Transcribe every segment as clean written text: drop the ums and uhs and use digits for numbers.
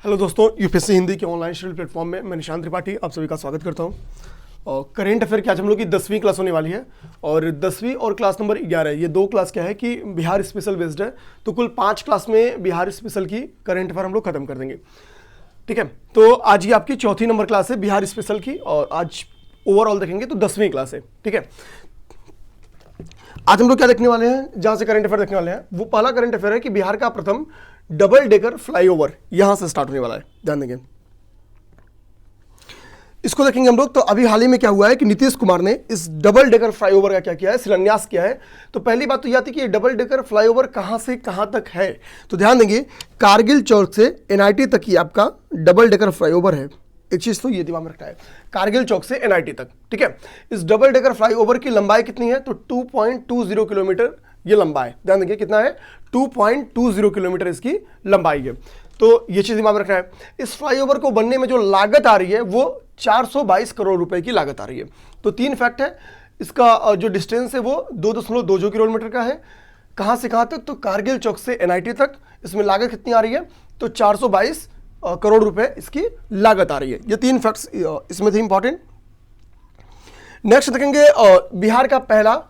Hello दोस्तों, UPSC Hindi के online schedule platform में मैं निशांत त्रिपाठी आप सभी का स्वागत करता हूं। और करेंट अफेयर की आज हम लोग की 10वीं क्लास होने वाली है और 10वीं और क्लास नंबर 11 ये दो क्लास क्या है कि बिहार स्पेशल बेस्ड है, तो कुल 5 क्लास में बिहार स्पेशल की करेंट अफेयर हम लोग खत्म कर देंगे। ठीक है, तो आज ये आपकी चौथी नंबर क्लास है बिहार स्पेशल की और आज ओवरऑल देखेंगे तो 10वीं क्लास है। ठीक है, आज हम लोग क्या देखने वाले हैं, जहां से करंट अफेयर देखने वाले हैं वो पहला करंट अफेयर है कि बिहार का प्रथम डबल डेकर फ्लाईओवर यहां से स्टार्ट होने वाला है, ध्यान देंगे। इसको देखेंगे हम लोग। तो अभी हाल ही में क्या हुआ है कि नीतीश कुमार ने इस डबल डेकर फ्लाईओवर का क्या किया है, शिलान्यास किया है। तो पहली बात तो यह थी कि ये डबल डेकर फ्लाईओवर कहां से कहां तक है, तो ध्यान देंगे कारगिल चौक से एनआईटी तक ही आपका डबल डेकर फ्लाईओवर है। एक चीज तो ये दिमाग में रखना है, कारगिल चौक से एनआईटी तक। ठीक है, इस डबल डेकर फ्लाईओवर की लंबाई कितनी है, तो 2.20 किलोमीटर ये लंबा है। ध्यान देंगे कितना है, 2.20 किलोमीटर इसकी लंबाई है। तो ये चीज दिमाग में रखना है। इस फ्लाईओवर को बनने में जो लागत आ रही है वो 422 करोड़ रुपए की लागत आ रही है। तो 3 फैक्ट है, इसका जो डिस्टेंस है वो 2.20 किलोमीटर का है। कहां से कहां तक, तो कारगिल चौक से एनआईटी तक। इसमें लागत कितनी आ रही है, तो 422 करोड़ रुपए इसकी लागत आ रही है। ये 3 फैक्ट्स इसमें थे इंपॉर्टेंट। नेक्स्ट देखेंगे बिहार का पहला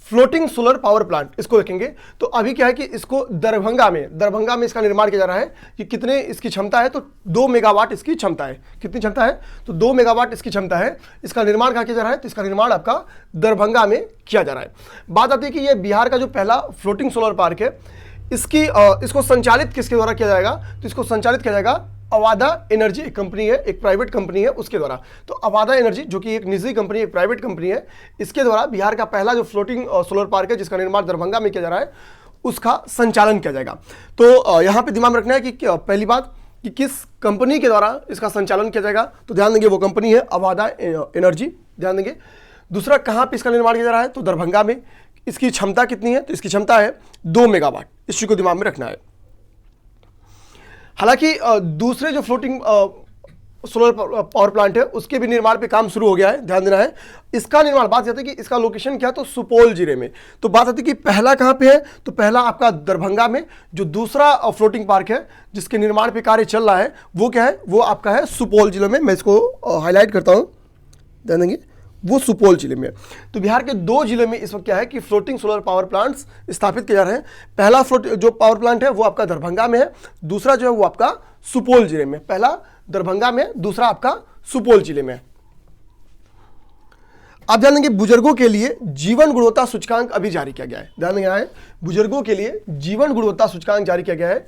फ्लोटिंग सोलर पावर प्लांट, इसको देखेंगे। तो अभी क्या है कि इसको दरभंगा में इसका निर्माण किया जा रहा है। कि कितने इसकी क्षमता है, तो 2 मेगावाट इसकी क्षमता है। कितनी क्षमता है, तो 2 मेगावाट इसकी क्षमता है। इसका निर्माण कहाँ किया जा रहा है, तो इसका निर्माण आपका दरभंगा में किया जा रहा है। बात आती है कि ये बिहार का जो पहला फ्लोटिंग सोलर पार्क है, इसको संचालित किसके द्वारा किया जाएगा, तो इसको संचालित किया जाएगा अवादा एनर्जी, एक कंपनी है, एक प्राइवेट कंपनी है, उसके द्वारा। तो अवादा एनर्जी जो कि एक निजी कंपनी, एक प्राइवेट कंपनी है, इसके द्वारा बिहार का पहला जो फ्लोटिंग सोलर पार्क है जिसका निर्माण दरभंगा में किया जा रहा है, उसका संचालन किया जाएगा। तो यहां पे दिमाग में रखना है कि पहली बात कि किस कंपनी के द्वारा इसका संचालन किया जाएगा, तो ध्यान देंगे वो कंपनी है अवादा एनर्जी, ध्यान देंगे। दूसरा, कहां पे इसका निर्माण किया जा रहा है, तो दरभंगा में। इसकी क्षमता कितनी है, तो इसकी क्षमता है 2 मेगावाट। इस चीज को दिमाग में रखना है। हालांकि दूसरे जो फ्लोटिंग सोलर पावर प्लांट है उसके भी निर्माण पे काम शुरू हो गया है, ध्यान देना है। इसका निर्माण, बात आती है कि इसका लोकेशन क्या है, तो सुपौल जिले में। तो बात आती है कि पहला कहां पे है, तो पहला आपका दरभंगा में। जो दूसरा फ्लोटिंग पार्क है जिसके निर्माण पे कार्य चल रहा है वो क्या है, वो आपका है सुपौल जिले में। मैं इसको हाईलाइट करता हूं, ध्यान देंगे, वो सुपौल जिले में। तो बिहार के 2 जिले में इस वक्त क्या है कि फ्लोटिंग सोलर पावर प्लांट्स स्थापित किए जा रहे हैं। पहला जो पावर प्लांट है वो आपका दरभंगा में है, दूसरा जो है वो आपका सुपौल जिले में। पहला दरभंगा में, दूसरा आपका सुपौल जिले में। आप ध्यान देंगे बुजुर्गों के लिए जीवन गुणवत्ता सूचकांक अभी जारी किया गया है। ध्यान देंगे है, बुजुर्गों के लिए जीवन गुणवत्ता सूचकांक जारी किया गया है।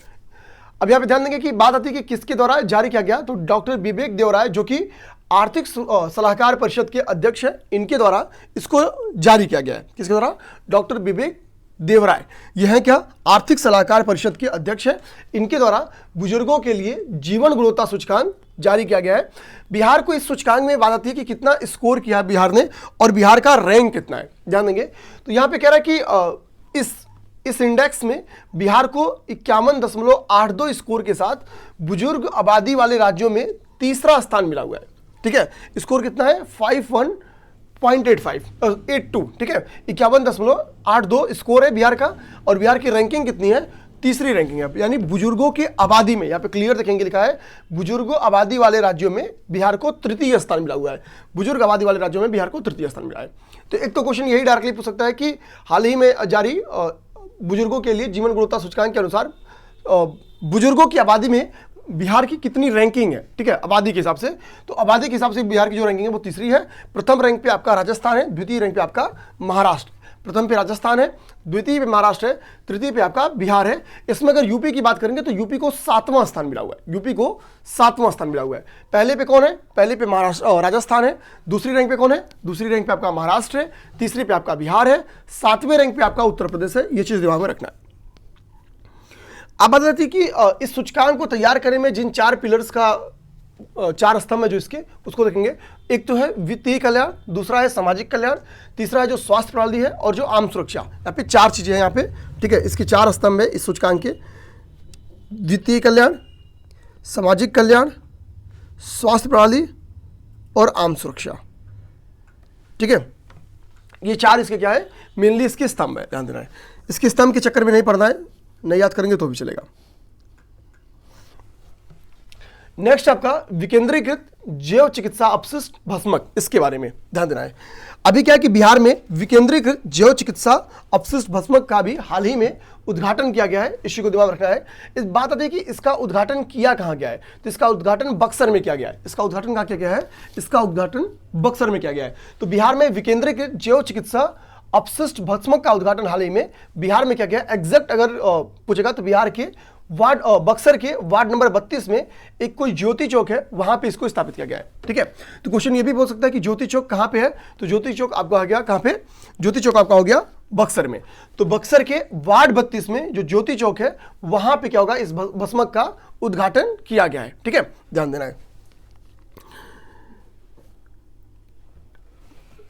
अब यहाँ पे ध्यान देंगे कि बात आती है कि किसके द्वारा जारी किया गया, तो डॉक्टर विवेक देवराय जो कि आर्थिक सलाहकार परिषद के अध्यक्ष है, इनके द्वारा इसको जारी किया गया है। किसके द्वारा, डॉक्टर विवेक देवराय, यह है क्या, आर्थिक सलाहकार परिषद के अध्यक्ष है। इनके द्वारा बुजुर्गों के लिए जीवन गुणवत्ता सूचकांक जारी किया गया है। बिहार को इस सूचकांक में बात आती है कि कितना स्कोर किया बिहार ने और बिहार का रैंक कितना है, ध्यान देंगे। तो यहाँ पे कह रहा है कि इस इंडेक्स में बिहार को 51.82 स्कोर के साथ बुजुर्ग आबादी वाले राज्यों में तीसरा स्थान मिला हुआ है। ठीक है, स्कोर कितना है, 51.82। ठीक है, 51.82 स्कोर है बिहार का। और बिहार की रैंकिंग कितनी है, तीसरी रैंकिंग है। यानी बुजुर्गों की आबादी में, यहाँ पे क्लियर देखेंगे लिखा है बुजुर्ग आबादी वाले राज्यों में बिहार को तृतीय स्थान मिला हुआ है। बुजुर्ग आबादी वाले राज्यों में बिहार को तृतीय स्थान मिला है। तो एक तो क्वेश्चन यही डायरेक्टली पूछ सकता है कि हाल ही में जारी बुजुर्गों के लिए जीवन गुणवत्ता सूचकांक के अनुसार बुजुर्गों की आबादी में बिहार की कितनी रैंकिंग है। ठीक है, आबादी के हिसाब से। तो आबादी के हिसाब से बिहार की जो रैंकिंग है वो तीसरी है। प्रथम रैंक पे आपका राजस्थान है, द्वितीय रैंक पे आपका महाराष्ट्र। प्रथम पे राजस्थान है, द्वितीय पे महाराष्ट्र है, तृतीय पे आपका बिहार है। इसमें अगर यूपी की बात करेंगे तो यूपी को 7वां स्थान मिला हुआ है। यूपी को 7वां स्थान मिला हुआ है। पहले पे कौन है, पहले पे महाराष्ट्र राजस्थान है। दूसरी रैंक पे कौन है, दूसरी रैंक पे आपका महाराष्ट्र है। तीसरे पे आपका बिहार है। 7वें रैंक पे आपका उत्तर प्रदेश है। ये चीज दिमाग में रखना है। अब बात आती है कि इस सूचकांक को तैयार करने में जिन 4 पिलर्स का 4 स्तंभ है जो इसके, उसको देखेंगे। एक तो है वित्तीय कल्याण, दूसरा है सामाजिक कल्याण, तीसरा है जो स्वास्थ्य प्रणाली है और जो आम सुरक्षा। यहाँ पे 4 चीजें हैं यहाँ पे। ठीक है, इसके 4 स्तंभ है इस सूचकांक के, वित्तीय कल्याण, सामाजिक कल्याण, स्वास्थ्य प्रणाली और आम सुरक्षा। ठीक है, ये 4 इसके क्या है, मेनली इसके स्तंभ है, ध्यान देना है। इसके स्तंभ के चक्कर में नहीं पड़ना है, नहीं याद करेंगे तो भी चलेगा। नेक्स्ट आपका विकेंद्रीकृत जैव चिकित्सा अपशिष्ट भस्मक, इसके बारे में ध्यान देना है। अभी क्या है कि बिहार में विकेंद्रीकृत जैव चिकित्सा अपशिष्ट भस्मक का भी हाल ही में उद्घाटन किया गया है, इसी को दिमाग में रखना है। इस बात आती है कि इसका उद्घाटन किया कहाँ गया है, तो इसका उद्घाटन बक्सर में किया गया है। इसका उद्घाटन कहाँ किया गया है? इसका उद्घाटन बक्सर में किया गया है। तो बिहार में विकेंद्रीकृत जैव चिकित्सा अपशिष्ट भस्मक का उद्घाटन हाल ही में बिहार में किया गया। एग्जैक्ट अगर पूछेगा तो बिहार के वार्ड बक्सर के वार्ड नंबर 32 में एक कोई ज्योति चौक है, वहां पे इसको स्थापित किया गया है। ठीक है, तो क्वेश्चन ये भी बोल सकता है कि ज्योति चौक कहां पे है, तो ज्योति चौक आपका आ गया कहां पे? ज्योति चौक आपका हो गया बक्सर में। तो बक्सर के वार्ड 32 में जो ज्योति चौक है वहां पे क्या होगा? इस भस्मक का उद्घाटन किया गया है। ठीक है, ध्यान देना है।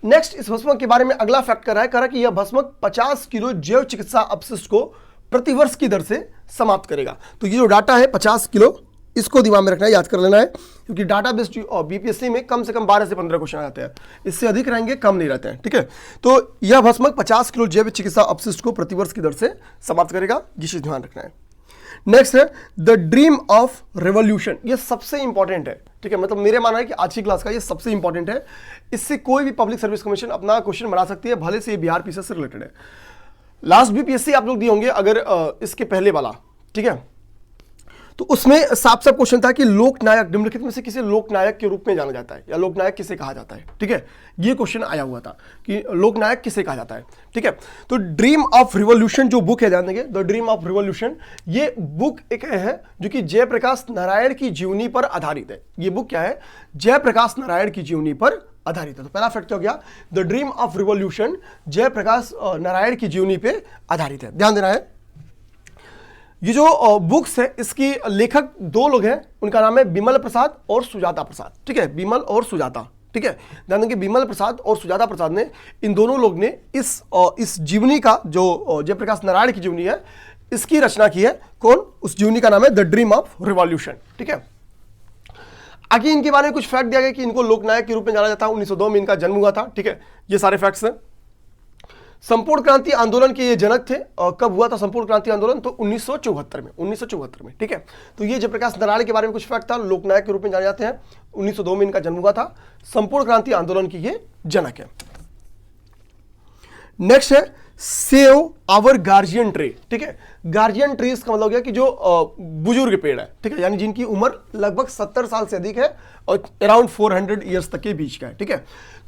नेक्स्ट, इस भस्मक के बारे में अगला फैक्ट कर रहा है कि यह भस्मक 50 किलो जैव चिकित्सा अपशिष्ट को प्रतिवर्ष की दर से समाप्त करेगा। तो ये जो डाटा है 50 किलो, इसको दिमाग में रखना है, याद कर लेना है, क्योंकि डाटा बेस्ड बीपीएससी में कम से कम 12 से 15 क्वेश्चन आते हैं, इससे अधिक रहेंगे, कम नहीं रहते हैं। ठीक है, तो यह भस्मक 50 किलो जैव चिकित्सा अपशिष्ट को प्रतिवर्ष की दर से समाप्त करेगा, ये चीज ध्यान रखना है। नेक्स्ट है द ड्रीम ऑफ रेवोल्यूशन, ये सबसे इंपॉर्टेंट है। ठीक है, मतलब मेरे मानना है कि आज की क्लास का ये सबसे इंपॉर्टेंट है। इससे कोई भी पब्लिक सर्विस कमीशन अपना क्वेश्चन बना सकती है, भले से ये बिहार पीसीएस से रिलेटेड है। लास्ट बीपीएससी आप लोग दिए होंगे अगर इसके पहले वाला, ठीक है, तो उसमें साफ साफ क्वेश्चन था कि लोकनायक निम्नलिखित में से किसे लोकनायक के रूप में जाना जाता है, या लोकनायक किसे कहा जाता है। ठीक है, ये क्वेश्चन आया हुआ था कि लोकनायक किसे कहा जाता है। ठीक है, तो ड्रीम ऑफ रिवॉल्यूशन जो बुक है, ध्यान देंगे, द ड्रीम ऑफ रिवॉल्यूशन, ये बुक एक है जो कि जयप्रकाश नारायण की जीवनी पर आधारित है। ये बुक क्या है? जयप्रकाश नारायण की जीवनी पर आधारित है। तो पहला फैक्ट क्या हो गया? The dream of revolution Jayaprakash Narayan की जीवनी पे आधारित है। ध्यान देना है, ये जो बुक्स है इसकी लेखक दो लोग हैं, उनका नाम है बिमल प्रसाद और सुजाता प्रसाद। ठीक है, बिमल और सुजाता। ठीक है, ध्यान देंगे, बिमल प्रसाद और सुजाता प्रसाद ने, इन दोनों लोग ने इस जीवनी का, जो जयप्रकाश नारायण की जीवनी है, इसकी रचना की है। कौन? उस जीवनी का नाम है द ड्रीम ऑफ रिवॉल्यूशन। ठीक है, आगे इनके बारे में कुछ फैक्ट दिया गया कि इनको लोकनायक के रूप में जाना जाता है। 1902 में इनका जन्म हुआ था। ठीक है, ये सारे फैक्ट्स हैं। संपूर्ण क्रांति आंदोलन के ये जनक थे। कब हुआ था संपूर्ण क्रांति आंदोलन? तो 1974 में, 1974 में। ठीक है, तो ये जयप्रकाश नारायण के बारे में कुछ फैक्ट था, लोकनायक के रूप में जाने जाते हैं। 1902 में इनका जन्म हुआ था, संपूर्ण क्रांति आंदोलन की ये जनक है। नेक्स्ट है सेव आवर गार्जियन ट्री। ठीक है, गार्जियन ट्री इसका मतलब गया कि जो बुजुर्ग पेड़ है, ठीक है, यानी जिनकी उम्र लगभग 70 साल से अधिक है और अराउंड 400 ईयर्स तक के बीच का है। ठीक है,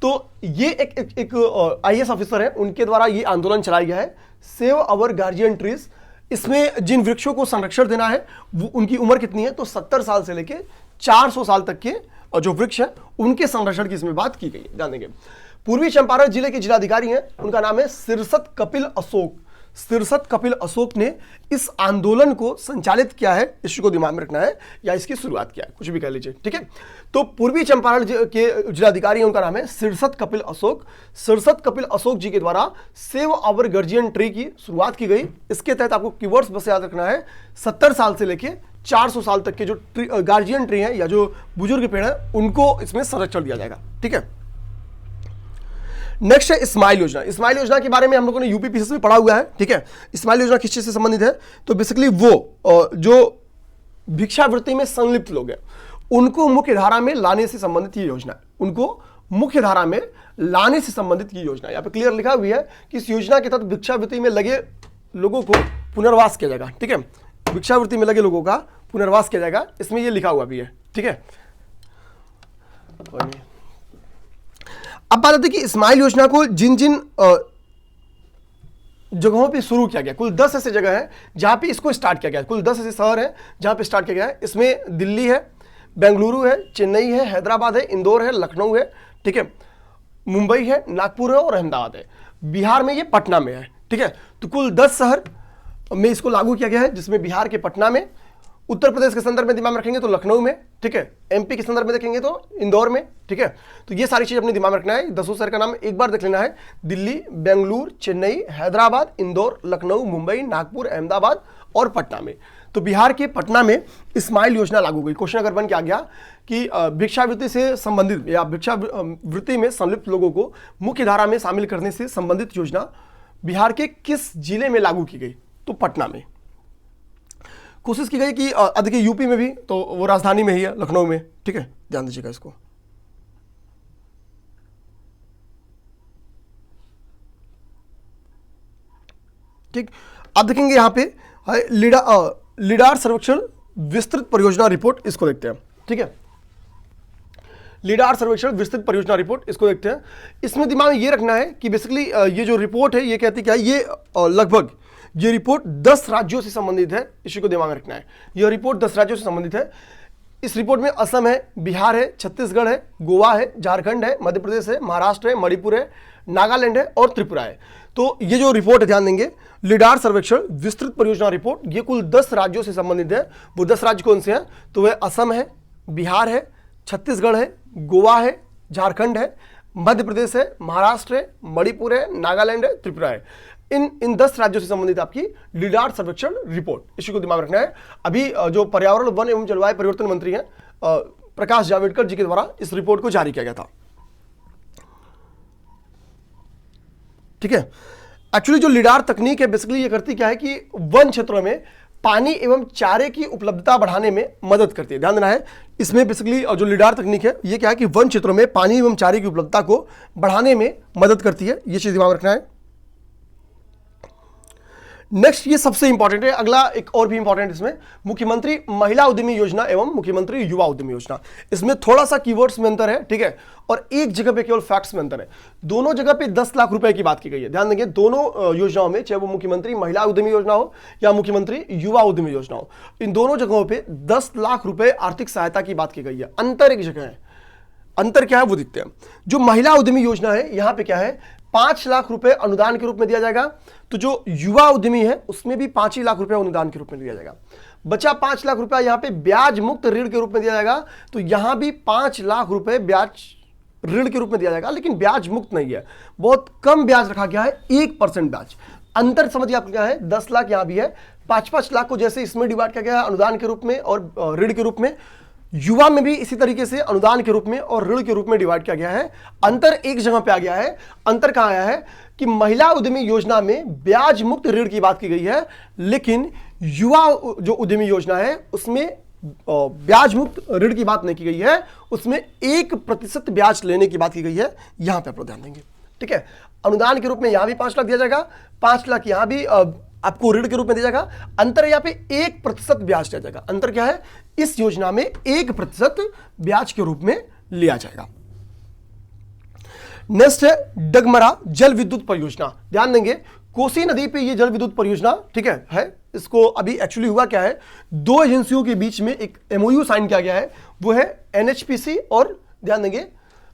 तो ये एक आईएएस ऑफिसर है, उनके द्वारा ये आंदोलन चलाया गया है, सेव आवर गार्जियन ट्रीज। इसमें जिन वृक्षों को संरक्षण देना है वो उनकी उम्र कितनी है? तो 70 साल से लेके 400 साल तक के जो वृक्ष है उनके संरक्षण की इसमें बात की गई है। जान देंगे, पूर्वी चंपारण जिले के जिलाधिकारी हैं, उनका नाम है सिरसत कपिल अशोक। सिरसत कपिल अशोक ने इस आंदोलन को संचालित किया है, इसको दिमाग में रखना है, या इसकी शुरुआत किया है, कुछ भी कह लीजिए। ठीक है, तो पूर्वी चंपारण के जिलाधिकारी हैं, उनका नाम है सिरसत कपिल अशोक। सिरसत कपिल अशोक जी के द्वारा सेव आवर गार्जियन ट्री की शुरुआत की गई। इसके तहत आपको कीवर्ड्स बस याद रखना है, 70 साल से लेके 400 साल तक के जो गार्जियन ट्री है या जो बुजुर्ग पेड़ है उनको इसमें संरक्षण दिया जाएगा। ठीक है, नेक्स्ट है स्माइल योजना। स्माइल योजना के बारे में हम लोगों ने यूपी पीसीएस में पढ़ा हुआ है। ठीक है, स्माइल योजना किस चीज से संबंधित है? तो बेसिकली वो जो भिक्षावृत्ति में संलिप्त लोग हैं उनको मुख्य धारा में लाने से संबंधित ये योजना है। उनको मुख्य धारा में लाने से संबंधित ये योजना, यहाँ पे क्लियर लिखा हुआ है कि इस योजना के तहत भिक्षावृत्ति में लगे लोगों को पुनर्वास किया जाएगा। ठीक है, भिक्षावृत्ति में लगे लोगों का पुनर्वास किया जाएगा, इसमें ये लिखा हुआ भी है। ठीक है, अब बात आती है कि स्माइल योजना को जिन जिन जगहों पे शुरू किया गया, कुल 10 ऐसे जगह है जहां पे इसको स्टार्ट किया गया। कुल 10 ऐसे शहर हैं जहां पे स्टार्ट किया गया है। इसमें दिल्ली है, बेंगलुरु है, चेन्नई है, हैदराबाद है, इंदौर है, लखनऊ है, ठीक है, मुंबई है, नागपुर है और अहमदाबाद है। बिहार में ये पटना में है। ठीक है, तो कुल 10 शहर में इसको लागू किया गया है, जिसमें बिहार के पटना में, उत्तर प्रदेश के संदर्भ में दिमाग में रखेंगे तो लखनऊ में, ठीक है, एमपी के संदर्भ में देखेंगे तो इंदौर में। ठीक है, तो ये सारी चीज अपने दिमाग में रखना है। 10 शहर का नाम एक बार देख लेना है, दिल्ली, बेंगलुरु, चेन्नई, हैदराबाद, इंदौर, लखनऊ, मुंबई, नागपुर, अहमदाबाद और पटना में। तो बिहार के पटना में स्माइल योजना लागू हुई। क्वेश्चन अगर बन के आ गया कि भिक्षावृत्ति से संबंधित या भिक्षावृत्ति में संलिप्त लोगों को मुख्य धारा में शामिल करने से संबंधित योजना बिहार के किस जिले में लागू की गई? तो पटना में। कोशिश की गई कि देखिए यूपी में भी तो वो राजधानी में ही है, लखनऊ में, ठीक है, ध्यान दीजिएगा इसको। ठीक, अब देखेंगे यहाँ पे लिडार सर्वेक्षण विस्तृत परियोजना रिपोर्ट, इसको देखते हैं। ठीक है, लिडार सर्वेक्षण विस्तृत परियोजना रिपोर्ट, इसको देखते हैं। इसमें दिमाग में ये रखना है कि बेसिकली ये जो रिपोर्ट है ये कहती क्या है, ये लगभग ये रिपोर्ट 10 राज्यों से संबंधित है, इसी को दिमाग में रखना है। ये रिपोर्ट 10 राज्यों से संबंधित है। इस रिपोर्ट में असम है, बिहार है, छत्तीसगढ़ है, गोवा है, झारखंड है, मध्य प्रदेश है, महाराष्ट्र है, मणिपुर है, नागालैंड है और त्रिपुरा है। तो ये जो रिपोर्ट है, ध्यान देंगे, लिडार सर्वेक्षण विस्तृत परियोजना रिपोर्ट, ये कुल 10 राज्यों से संबंधित है। वो 10 राज्य कौन से हैं? तो वह असम है, बिहार है, छत्तीसगढ़ है, गोवा है, झारखंड है, मध्य प्रदेश है, महाराष्ट्र है, मणिपुर है, नागालैंड है, त्रिपुरा है। इन 10 राज्यों से संबंधित आपकी लिडार सर्वेक्षण रिपोर्ट, इसी को दिमाग रखना है। अभी जो पर्यावरण, वन एवं जलवायु परिवर्तन मंत्री हैं प्रकाश जावड़ेकर जी के द्वारा इस रिपोर्ट को जारी किया गया था। ठीक है, एक्चुअली जो लिडार तकनीक है बेसिकली ये करती क्या है कि वन क्षेत्रों में पानी एवं चारे की उपलब्धता बढ़ाने में मदद करती है। ध्यान देना है, इसमें बेसिकली जो लिडार तकनीक है ये क्या है कि वन क्षेत्रों में पानी एवं चारे की उपलब्धता को बढ़ाने में मदद करती है, ये चीज दिमाग रखना है। नेक्स्ट, ये सबसे इंपॉर्टेंट है, अगला एक और भी इंपॉर्टेंट इसमें, मुख्यमंत्री महिला उद्यमी योजना एवं मुख्यमंत्री युवा उद्यमी योजना। इसमें थोड़ा सा कीवर्ड्स में अंतर है, ठीक है, और एक जगह पे केवल फैक्ट्स में अंतर है। दोनों जगह पे 10 लाख रुपए की बात की गई है। ध्यान देंगे, दोनों योजनाओं में, चाहे वो मुख्यमंत्री महिला उद्यमी योजना हो या मुख्यमंत्री युवा उद्यमी योजना हो, इन दोनों जगहों पर 10 लाख रुपए आर्थिक सहायता की बात की गई है। अंतर एक जगह है, अंतर क्या है वो देखते हैं। जो महिला उद्यमी योजना है यहां पे क्या है, 5 लाख रुपए अनुदान के रूप में दिया जाएगा। तो जो युवा उद्यमी है उसमें भी 5 ही लाख रुपए अनुदान के रूप में दिया जाएगा। बचा 5 लाख रुपया यहां पे ब्याज मुक्त ऋण के रूप में दिया जाएगा। तो यहां भी 5 लाख रुपए ब्याज ऋण के रूप में दिया जाएगा, लेकिन ब्याज मुक्त नहीं है, बहुत कम ब्याज रखा गया है, 1% ब्याज। अंतर समझिए आप क्या है, 10 लाख यहां भी है, 5-5 लाख को जैसे इसमें डिवाइड किया गया है अनुदान के रूप में और ऋण के रूप में, युवा में भी इसी तरीके से अनुदान के रूप में और ऋण के रूप में डिवाइड किया गया है। अंतर एक जगह पे आ गया है। अंतर कहां आया है कि महिला उद्यमी योजना में ब्याज मुक्त ऋण की बात की गई है, लेकिन युवा जो उद्यमी योजना है उसमें ब्याज मुक्त ऋण की बात नहीं की गई है, उसमें 1% ब्याज लेने की बात की गई है। यहां पे आप लोग ध्यान देंगे, ठीक है। अनुदान के रूप में यहां भी 5 लाख दिया जाएगा, 5 लाख यहां भी आपको ऋण के रूप में दिया जाएगा। अंतर यहां पे 1% ब्याज दिया जाएगा। अंतर क्या है, इस योजना में 1% ब्याज के रूप में लिया जाएगा। नेक्स्ट है डगमरा जल विद्युत परियोजना। ध्यान देंगे, कोसी नदी पे ये जल विद्युत परियोजना, ठीक है। इसको अभी एक्चुअली हुआ क्या है, 2 एजेंसियों के बीच में एक MOU साइन किया गया है, वो है NHPC और ध्यान देंगे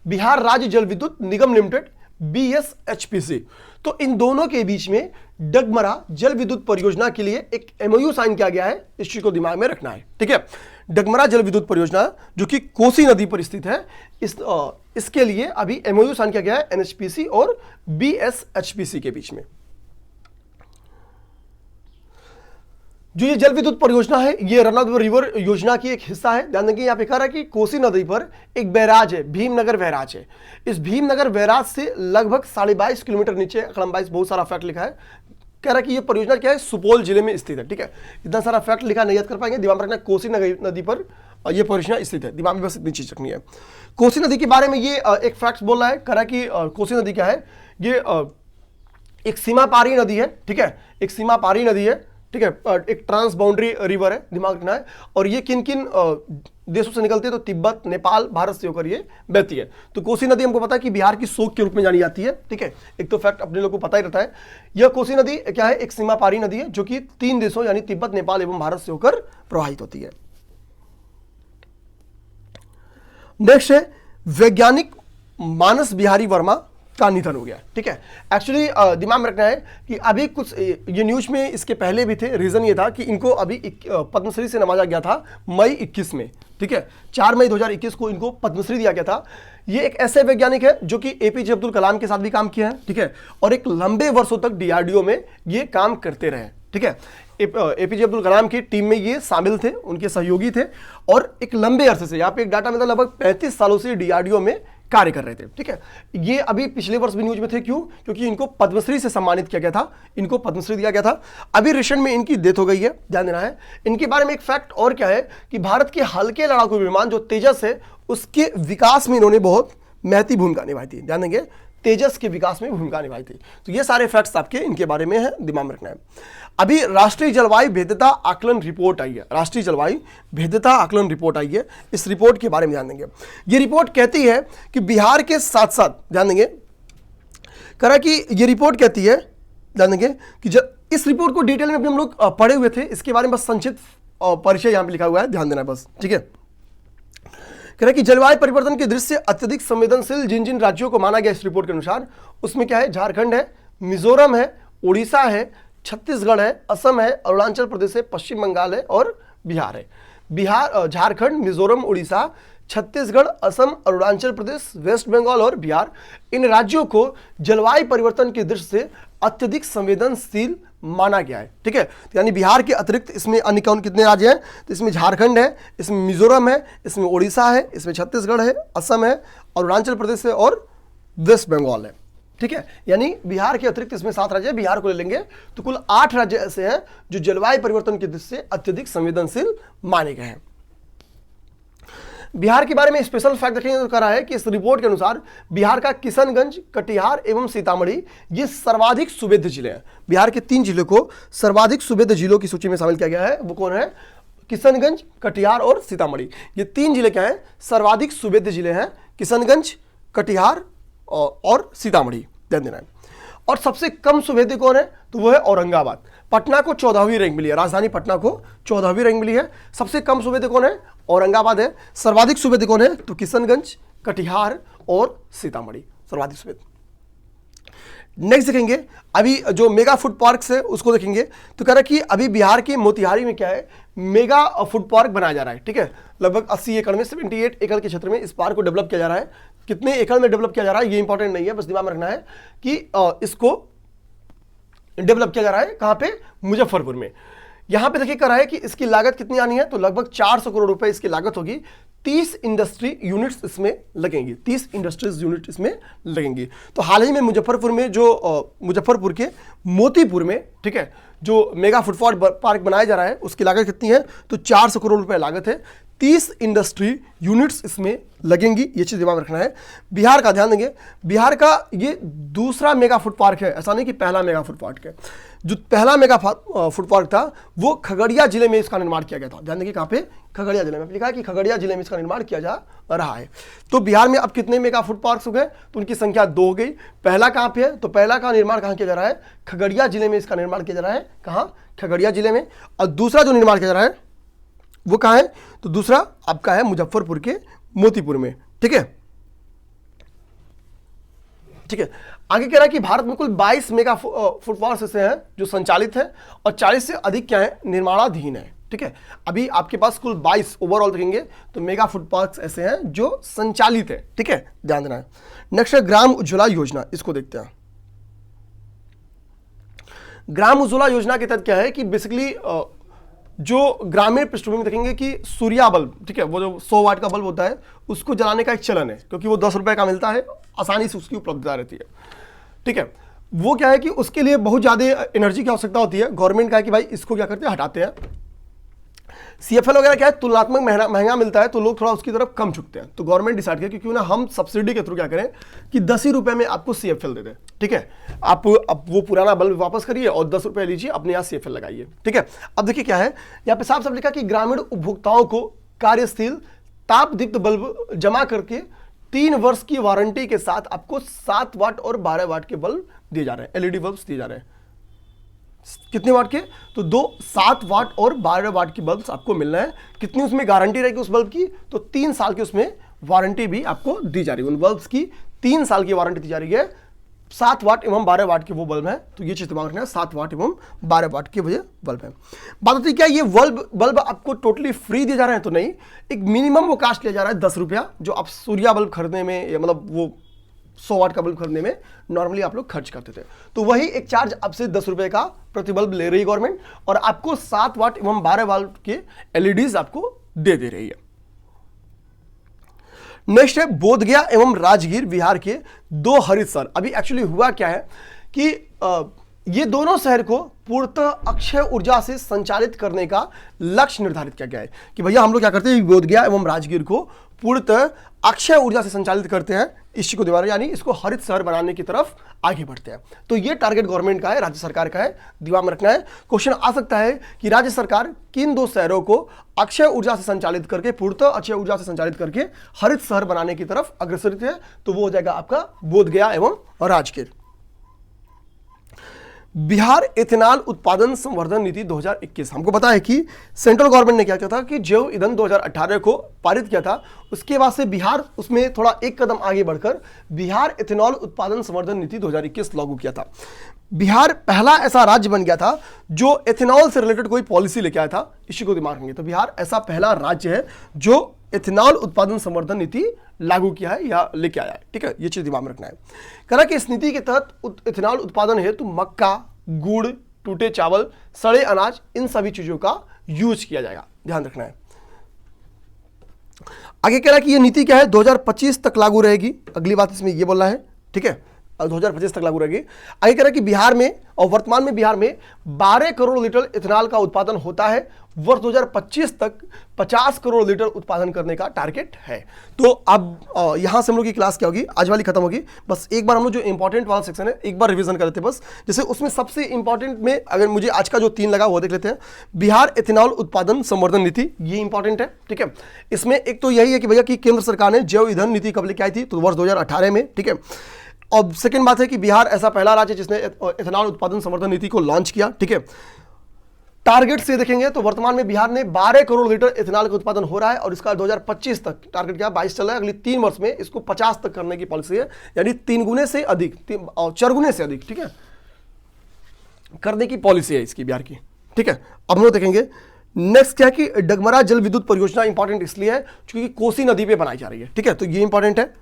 बिहार राज्य जल विद्युत निगम लिमिटेड BSHPC। तो इन दोनों के बीच में डगमरा जल विद्युत परियोजना के लिए एक MOU साइन किया गया है, इस चीज को दिमाग में रखना है, ठीक है। डगमरा जल विद्युत परियोजना जो कि कोसी नदी पर स्थित है, इसके लिए अभी MOU साइन किया गया है NHPC और BSHPC के बीच में। जो ये जल विद्युत परियोजना है ये रन ऑफ द रिवर योजना की एक हिस्सा है। ध्यान देंगे, यहाँ पे कह रहा है कि कोसी नदी पर एक बैराज है, भीमनगर बैराज है। इस भीमनगर बैराज से लगभग 22.5 किलोमीटर नीचे, अकड़म 22 बहुत सारा फैक्ट लिखा है, कह रहा है कि ये परियोजना क्या है, सुपौल जिले में स्थित है, ठीक है। इतना सारा फैक्ट लिखा नहीं याद कर पाएंगे, दिमाग में रखना, कोसी नदी पर यह परियोजना स्थित है, दिमाग में बस इतनी चीज रखनी है। कोसी नदी के बारे में ये एक फैक्ट बोल रहा है, कह रहा है कि कोसी नदी क्या है, ये एक सीमा पारी नदी है, ठीक है, एक सीमा पारी नदी है, ठीक है, एक ट्रांस बाउंड्री रिवर है, दिमाग रखना है। और ये किन किन देशों से निकलती है, तो तिब्बत, नेपाल, भारत से होकर ये बहती है। तो कोसी नदी हमको पता है कि बिहार की शोक के रूप में जानी जाती है, ठीक है, एक तो फैक्ट अपने लोग को पता ही रहता है। यह कोसी नदी क्या है, एक सीमा पारी नदी है जो कि 3 देशों यानी तिब्बत, नेपाल एवं भारत से होकर प्रवाहित होती है। नेक्स्ट है वैज्ञानिक मानस बिहारी वर्मा का निधन हो गया, ठीक है। एक्चुअली दिमाग में रखना है कि अभी कुछ ये न्यूज में इसके पहले भी थे, रीजन ये था कि इनको अभी पद्मश्री से नवाजा गया था मई 21 में, ठीक है, 4 मई 2021 को इनको पद्मश्री दिया गया था। ये एक ऐसे वैज्ञानिक है जो कि APJ अब्दुल कलाम के साथ भी काम किया है, ठीक है, और एक लंबे वर्षों तक DRDO में ये काम करते रहे, ठीक है। APJ अब्दुल कलाम की टीम में ये शामिल थे, उनके सहयोगी थे, और एक लंबे अरसे से, यहाँ पे एक डाटा मिलता है, लगभग 35 सालों से DRDO में कार्य कर रहे थे। ठीक है, ये अभी पिछले वर्ष भी न्यूज में थे। क्यों? क्योंकि इनको पद्मश्री से सम्मानित किया गया था, इनको पद्मश्री दिया गया था। अभी रिसेंट में इनकी डेथ हो गई है, ध्यान देना है। इनके बारे में एक फैक्ट और क्या है कि भारत के हल्के लड़ाकू विमान जो तेजस है उसके विकास में इन्होंने बहुत महत्वपूर्ण भूमिका निभाई थी। ध्यान देंगे, तेजस के विकास में भूमिका निभाई थी। तो ये सारे फैक्ट्स आपके इनके बारे में है, दिमाग में रखना है। अभी राष्ट्रीय जलवायु भेद्यता आकलन रिपोर्ट आई है, राष्ट्रीय जलवायु भेद्यता आकलन रिपोर्ट आई है। इस रिपोर्ट के बारे में ध्यान देंगे। ये रिपोर्ट कहती है कि बिहार के साथ साथ, ध्यान देंगे, कह रहा कि ये रिपोर्ट कहती है, ध्यान देंगे कि जब इस रिपोर्ट को डिटेल में भी हम लोग पढ़े हुए थे, इसके बारे में बस संक्षिप्त परिचय यहां पे लिखा हुआ है, ध्यान देना है बस। ठीक है, कह रहा कि जलवायु परिवर्तन की दृष्टि से अत्यधिक संवेदनशील जिन जिन राज्यों को माना गया इस रिपोर्ट के अनुसार, उसमें क्या है, झारखंड है, मिजोरम है, उड़ीसा है, छत्तीसगढ़ है, असम है, अरुणाचल प्रदेश है, पश्चिम बंगाल है और बिहार है। बिहार, झारखंड, मिजोरम, उड़ीसा, छत्तीसगढ़, असम, अरुणाचल प्रदेश, वेस्ट बंगाल और बिहार, इन राज्यों को जलवायु परिवर्तन की दृष्टि से अत्यधिक संवेदनशील माना गया है। ठीक है, तो यानी बिहार के अतिरिक्त इसमें अन्य कौन कितने राज्य हैं, तो इसमें झारखंड है, इसमें मिजोरम है, इसमें उड़ीसा है, इसमें छत्तीसगढ़ है, असम है, अरुणाचल प्रदेश है और वेस्ट बंगाल है। ठीक है, यानी बिहार के अतिरिक्त इसमें 7 राज्य है, बिहार को ले लेंगे तो कुल 8 राज्य ऐसे हैं जो जलवायु परिवर्तन की दृष्टि से अत्यधिक संवेदनशील माने गए हैं। बिहार के बारे में स्पेशल फैक्ट देखेंगे तो कह रहा है कि इस रिपोर्ट के अनुसार बिहार का किशनगंज, कटिहार एवं सीतामढ़ी ये सर्वाधिक सुवेद्य जिले हैं। बिहार के 3 जिलों को सर्वाधिक सुवेद्य जिलों की सूची में शामिल किया गया है। वो कौन है? किशनगंज, कटिहार और सीतामढ़ी। ये 3 जिले क्या हैं? सर्वाधिक सुवेद्य जिले हैं, किशनगंज, कटिहार और सीतामढ़ी, ध्यान देना है। और सबसे कम सुवेद्य कौन है? तो वो है औरंगाबाद। पटना को 14वीं रैंक मिली है, राजधानी पटना को 14वीं रैंक मिली है। सबसे कम सुवेद्य कौन है? औरंगाबाद है। सर्वाधिक सुवेद्य कौन है? तो किशनगंज, कटिहार और सीतामढ़ी सर्वाधिक सुवेद्य। नेक्स्ट देखेंगे, अभी जो मेगा फूड पार्क है उसको देखेंगे तो कह रहा है कि अभी बिहार के मोतिहारी में क्या है, मेगा फूड पार्क बनाया जा रहा है। ठीक है, लगभग 80 एकड़ में, 78 एकड़ के क्षेत्र में इस पार्क को डेवलप किया जा रहा है। कितने एकड़ में डेवलप किया जा रहा है ये इंपॉर्टेंट नहीं है, बस दिमाग में रखना है कि इसको डेवलप किया जा रहा है कहां पे? मुजफ्फरपुर में। यहां पे देखिए कर रहा है कि इसकी लागत कितनी आनी है, तो लगभग 400 करोड़ रुपए इसकी लागत होगी। 30 इंडस्ट्री यूनिट्स इसमें लगेंगी, 30 इंडस्ट्रीज यूनिट इसमें लगेंगी। तो हाल ही में मुजफ्फरपुर में जो मुजफ्फरपुर के मोतीपुर में, ठीक है, जो मेगा फूड पार्क बनाया जा रहा है उसकी लागत कितनी है? तो 400 करोड़ रुपए लागत है। 30 इंडस्ट्री यूनिट्स इसमें लगेंगी, ये चीज दिमाग में रखना है। बिहार का ध्यान देंगे, बिहार का ये दूसरा मेगा फूड पार्क है, ऐसा नहीं कि पहला मेगा फूड पार्क है। जो पहला मेगा फूड पार्क था वो खगड़िया जिले में इसका निर्माण किया गया था। ध्यान देंगे कहां पे? खगड़िया जिले में। लिखा है कि खगड़िया जिले में इसका निर्माण किया जा रहा है। तो बिहार में अब कितने मेगा फूड पार्क हो गए? तो उनकी संख्या 2 हो गई। पहला कहां पे है? तो पहला का निर्माण कहां किया जा रहा है? खगड़िया जिले में इसका निर्माण किया जा रहा है। कहां? खगड़िया जिले में। और दूसरा जो निर्माण किया जा रहा है वो कहां है? तो दूसरा आपका है मुजफ्फरपुर के मोतीपुर में। ठीक है, ठीक है। आगे कह रहा है कि भारत में कुल 22 मेगा फूड पार्क ऐसे हैं जो संचालित है और 40 से अधिक क्या है? निर्माणाधीन है। ठीक है, अभी आपके पास कुल 22 ओवरऑल देखेंगे तो मेगा फूड पार्क ऐसे हैं जो संचालित है। ठीक है, ध्यान देना है। नेक्स्ट है ग्राम उज्ज्वला योजना, इसको देखते हैं। ग्राम उज्ज्वला योजना के तहत क्या है कि बेसिकली जो ग्रामीण पृष्ठभूमि में देखेंगे कि सूर्या बल्ब, ठीक है, वो जो 100 वाट का बल्ब होता है उसको जलाने का एक चलन है, क्योंकि वो 10 रुपए का मिलता है, आसानी से उसकी उपलब्धता रहती है। ठीक है, वो क्या है कि उसके लिए बहुत ज़्यादा एनर्जी की आवश्यकता होती है। गवर्नमेंट का है कि भाई इसको क्या करते हैं? हटाते हैं। CFL वगैरह क्या है, तुलनात्मक महंगा मिलता है तो लोग थोड़ा उसकी तरफ कम झुकते हैं। तो गवर्नमेंट डिसाइड किया कि क्यों ना हम सब्सिडी के थ्रू क्या करें कि 10 ही रुपए में आपको CFL दे दें। ठीक है, आप अब वो पुराना बल्ब वापस करिए और 10 रुपए लीजिए, अपने यहाँ CFL लगाइए। ठीक है, अब देखिए क्या है यहाँ पे साफ साफ लिखा कि ग्रामीण उपभोक्ताओं को कार्यशील ताप दीप्त बल्ब जमा करके 3 वर्ष की वारंटी के साथ आपको 7 वाट और 12 वाट के बल्ब दिए जा रहे हैं, LED बल्ब दिए जा रहे हैं। कितने वाट के? तो 7 वाट और 12 वाट की बल्ब आपको मिलना है। कितनी उसमें गारंटी रहेगी उस बल्ब की? तो 3 साल की उसमें वारंटी भी आपको दी जा रही है। उन बल्ब्स की 3 साल की वारंटी दी जा रही है। 7 वाट एवं 12 वाट के वो बल्ब है, तो ये चीज दिमाग रखना है, 7 वाट एवं 12 वाट के वजह बल्ब है। बात होती है क्या ये बल्ब आपको टोटली फ्री दिए जा रहे हैं? तो नहीं, एक मिनिमम वो कास्ट लिया जा रहा है 10 रुपया, जो आप सूर्या बल्ब खरीदने में, या मतलब वो 100 वाट का बल्ब खरीदने में नॉर्मली आप लोग खर्च करते थे। तो वही एक चार्ज अब से 10 रुपए का प्रति बल्ब ले रही है गवर्नमेंट, और आपको 7 वाट एवं 12 वाट के LEDs आपको दे रही है। नेक्स्ट है बोधगया एवं राजगीर बिहार के 2 हरित शहर। अभी एक्चुअली हुआ क्या है कि ये दोनों शहर को पूर्णतः अक्षय ऊर्जा से संचालित करने का लक्ष्य निर्धारित किया गया है कि भैया हम लोग क्या करते हैं, बोधगया एवं राजगीर को पूर्णतः अक्षय ऊर्जा से संचालित करते हैं इसी को द्वारा, यानी इसको हरित शहर बनाने की तरफ आगे बढ़ते हैं। तो ये टारगेट गवर्नमेंट का है, राज्य सरकार का है, दिमाग में रखना है। क्वेश्चन आ सकता है कि राज्य सरकार किन 2 शहरों को अक्षय ऊर्जा से संचालित करके, पूर्णतः अक्षय ऊर्जा से संचालित करके हरित शहर बनाने की तरफ अग्रसरित है, तो वो हो जाएगा आपका बोधगया एवं राजगीर। बिहार इथेनॉल उत्पादन संवर्धन नीति 2021, हमको पता है कि सेंट्रल गवर्नमेंट ने क्या किया था कि जैव ईंधन 2018 को पारित किया था, उसके बाद से बिहार उसमें थोड़ा एक कदम आगे बढ़कर बिहार इथेनॉल उत्पादन संवर्धन नीति 2021 लागू किया था। बिहार पहला ऐसा राज्य बन गया था जो एथेनॉल से रिलेटेड कोई पॉलिसी लेके आया था, इसी को दिमाग रखेंगे। तो बिहार ऐसा पहला राज्य है जो एथेनॉल उत्पादन संवर्धन नीति लागू किया है या लेके आया है, ठीक है, ये चीज दिमाग में रखना है। कह रहा कि इस नीति के तहत एथेनॉल उत्पादन हेतु मक्का, गुड़, टूटे चावल, सड़े अनाज, इन सभी चीजों का यूज किया जाएगा, ध्यान रखना है। आगे कह रहा कि ये नीति क्या है, 2025 तक लागू रहेगी। अगली बात इसमें ये बोलना है, ठीक है, 2025 तक लागू रहेगी। आगे कह रहा कि बिहार में और वर्तमान में बिहार में 12 करोड़ लीटर इथेनॉल का उत्पादन होता है। वर्ष 2025 तक 50 करोड़ लीटर उत्पादन करने का टारगेट है। तो अब यहां से हम लोग की क्लास क्या होगी, आज वाली खत्म होगी। बस एक बार हम लोग जो इंपॉर्टेंट वाला सेक्शन है एक बार रिवीजन कर लेते हैं बस। जैसे उसमें सबसे इंपॉर्टेंट में अगर मुझे आज का जो 3 लगा वो देख लेते हैं। बिहार इथेनॉल उत्पादन संवर्धन नीति, ये इंपॉर्टेंट है, ठीक है। इसमें एक तो यही है कि भैया कि केंद्र सरकार ने जैव ईंधन नीति कब लेके आई थी, तो वर्ष 2018 में, ठीक है। और सेकंड बात है कि बिहार ऐसा पहला राज्य जिसने इथेनॉल उत्पादन संवर्धन नीति को लॉन्च किया, ठीक है। टारगेट से देखेंगे तो वर्तमान में बिहार ने 12 करोड़ लीटर इथेनॉल का उत्पादन हो रहा है और इसका 2025 तक टारगेट क्या, 22 चल रहा है, अगले 3 वर्ष में इसको 50 तक करने की पॉलिसी है, यानी 3 गुने से अधिक, 4 गुने से अधिक, ठीक है, करने की पॉलिसी है इसकी बिहार की, ठीक है। अब हम लोग देखेंगे नेक्स्ट क्या कि डगमरा जल विद्युत परियोजना इंपॉर्टेंट इसलिए है क्योंकि कोसी नदी पे बनाई जा रही है, ठीक है, तो ये इंपॉर्टेंट है।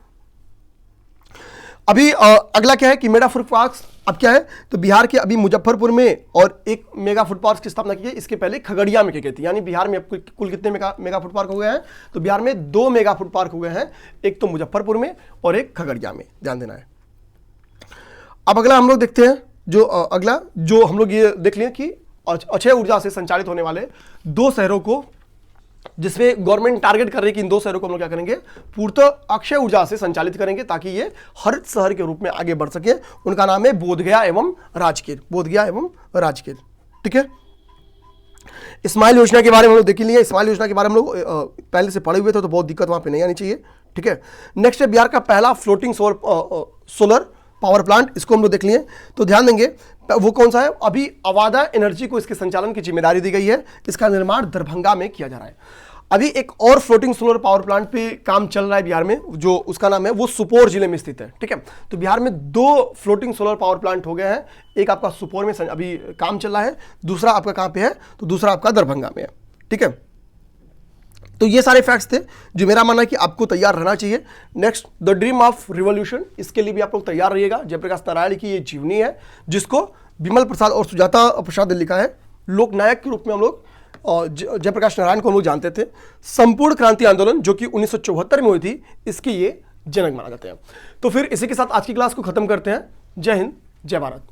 अभी अगला क्या है कि मेगा फूड पार्क, अब क्या है तो बिहार के अभी मुजफ्फरपुर में और एक मेगा फूड पार्क की स्थापना की है, इसके पहले खगड़िया में की गई थी। यानी बिहार में कुल कितने मेगा फूड पार्क हो गए हैं, तो बिहार में 2 मेगा फूड पार्क हो गए हैं, एक तो मुजफ्फरपुर में और एक खगड़िया में, ध्यान देना है। अब अगला हम लोग देखते हैं जो अगला जो हम लोग ये देख लें कि अक्षय ऊर्जा से संचालित होने वाले 2 शहरों को, जिसमें गवर्नमेंट टारगेट कर रही है कि इन 2 शहरों को हम लोग क्या करेंगे, पूर्णतः अक्षय ऊर्जा से संचालित करेंगे ताकि ये हरित शहर के रूप में आगे बढ़ सके। उनका नाम है बोधगया एवं राजगीर, बोधगया एवं राजगीर, ठीक है। स्माइल योजना के बारे में हम लोग देख लिए, स्माइल योजना के बारे में हम लोग पहले से पढ़े हुए थे, तो बहुत दिक्कत वहां पे नहीं आनी चाहिए, ठीक है। नेक्स्ट है बिहार का पहला फ्लोटिंग सोलर पावर प्लांट, इसको हम लोग देख लिए। तो ध्यान देंगे वो कौन सा है, अभी अवादा एनर्जी को इसके संचालन की जिम्मेदारी दी गई है, इसका निर्माण दरभंगा में किया जा रहा है। अभी एक और फ्लोटिंग सोलर पावर प्लांट पे काम चल रहा है बिहार में, जो उसका नाम है वो सुपौल जिले में स्थित है, ठीक है। तो बिहार में 2 फ्लोटिंग सोलर पावर प्लांट हो गए हैं, एक आपका सुपौल में अभी काम चल रहा है, दूसरा आपका कहां पे है, तो दूसरा आपका दरभंगा में है, ठीक है। तो ये सारे फैक्ट्स थे जो मेरा मानना है कि आपको तैयार रहना चाहिए। Next the dream of revolution, इसके लिए भी आप लोग तैयार रहिएगा। जयप्रकाश नारायण की ये जीवनी है जिसको विमल प्रसाद और सुजाता प्रसाद ने लिखा है। लोकनायक के रूप में हम लोग जयप्रकाश नारायण को हम लोग जानते थे। संपूर्ण क्रांति आंदोलन जो कि 1974 में हुई थी, इसके ये जनक माना जाते हैं। तो फिर इसी के साथ आज की क्लास को खत्म करते हैं। जय हिंद, जय भारत।